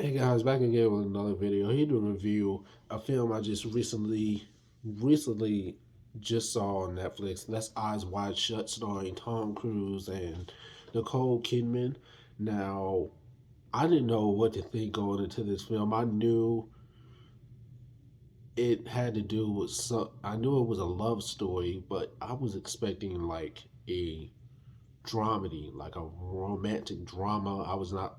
Hey guys, back again with another video. Here to review a film I just recently just saw on Netflix. That's Eyes Wide Shut, starring Tom Cruise and Nicole Kidman. Now, I didn't know what to think going into this film. I knew it had to do with some. I knew it was a love story, but I was expecting like a dramedy, like a romantic drama. I was not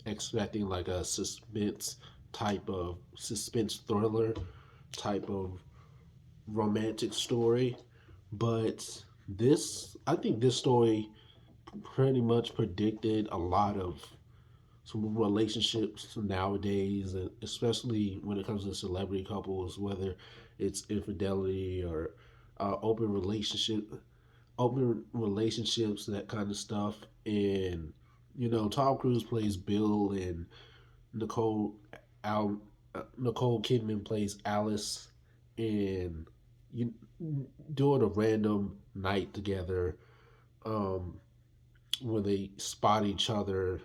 expecting like a suspense thriller type of romantic story. But I think this story pretty much predicted a lot of some relationships nowadays, and especially when it comes to celebrity couples, whether it's infidelity or open relationships, that kind of stuff. And Tom Cruise plays Bill, and Nicole Al, Nicole Kidman plays Alice, and you doing a random night together, um, when they spot each other.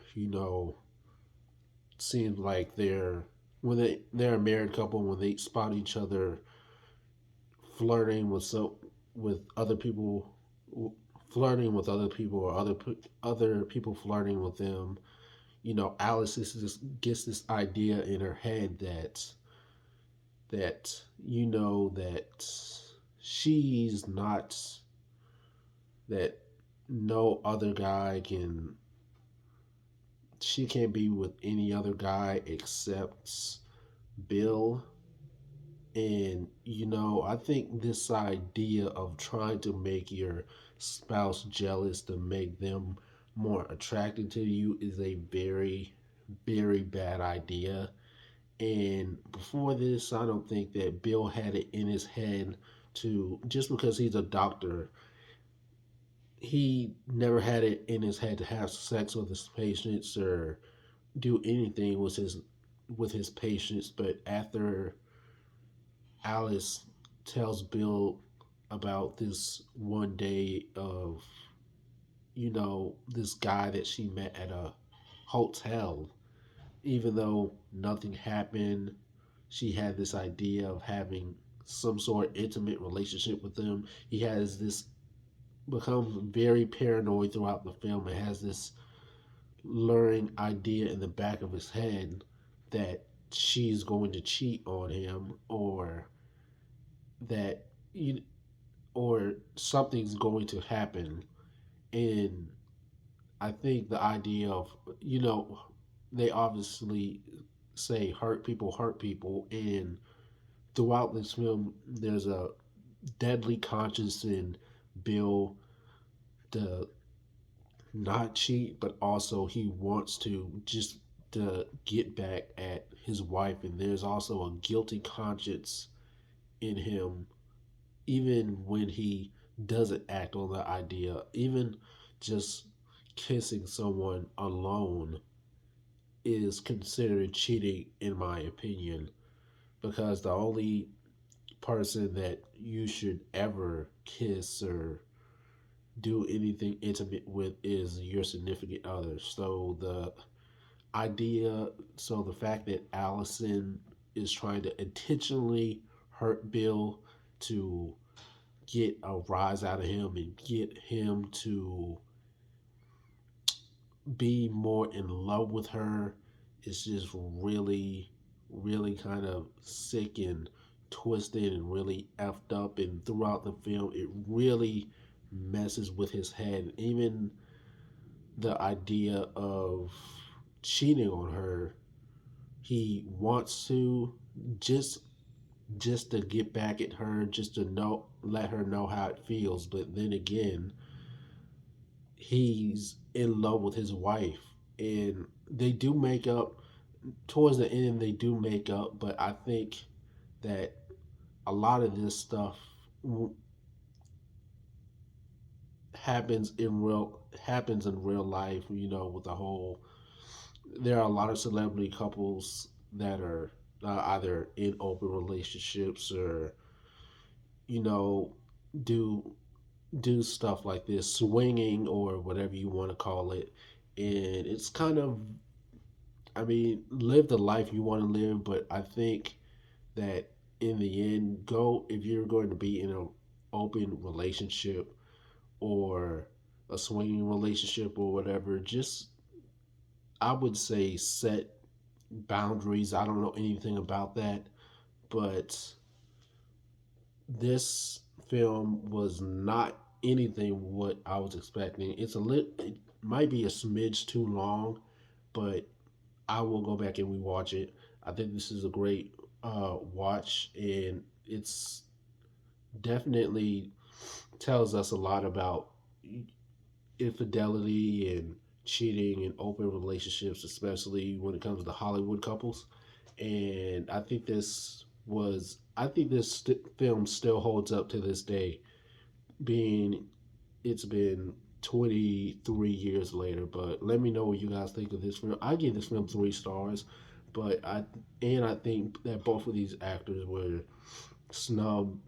Seems like they're a married couple when they spot each other flirting with other people, flirting with other people, or other people flirting with them. Alice just gets this idea in her head that she's not that no other guy can she can't be with any other guy except Bill. And I think this idea of trying to make your spouse jealous to make them more attracted to you is a very, very bad idea. And before this, I don't think that Bill had it in his head to, just because he's a doctor, he never had it in his head to have sex with his patients or do anything with his patients. But after Alice tells Bill about this one day of, this guy that she met at a hotel, even though nothing happened, she had this idea of having some sort of intimate relationship with him. He has this becomes very paranoid throughout the film and has this luring idea in the back of his head that she's going to cheat on him, that you or something's going to happen. And I think the idea of, they obviously say hurt people, and throughout this film there's a deadly conscience in Bill to not cheat, but also he wants to get back at his wife, and there's also a guilty conscience in him, even when he doesn't act on the idea. Even just kissing someone alone is considered cheating, in my opinion, because the only person that you should ever kiss or do anything intimate with is your significant other. So the fact that Allison is trying to intentionally hurt Bill to get a rise out of him and get him to be more in love with her is just really, really kind of sick and twisted and really effed up. And throughout the film, it really messes with his head. Even the idea of cheating on her, he wants to just just to get back at her, just to let her know how it feels. But then again, he's in love with his wife, and they do make up towards the end. They do make up, but I think that a lot of this stuff happens in real life. With the whole, there are a lot of celebrity couples that are either in open relationships or you know do do stuff like this, swinging or whatever you want to call it. And it's kind of, I mean, live the life you want to live, but I think that in the end, go if you're going to be in an open relationship or a swinging relationship or whatever, just I would say set boundaries. I don't know anything about that, but this film was not anything what I was expecting. It might be a smidge too long, but I will go back and rewatch it. I think this is a great watch, and it's definitely tells us a lot about infidelity and cheating and open relationships, especially when it comes to Hollywood couples. And I think this film still holds up to this day, being it's been 23 years later. But let me know what you guys think of this film. I give this film 3 stars, but I think that both of these actors were snubbed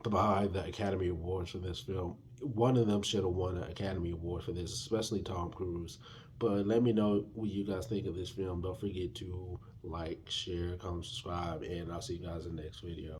by the Academy Awards for this film. One of them should have won an Academy Award for this, especially Tom Cruise. But let me know what you guys think of this film. Don't forget to like, share, comment, subscribe, and I'll see you guys in the next video.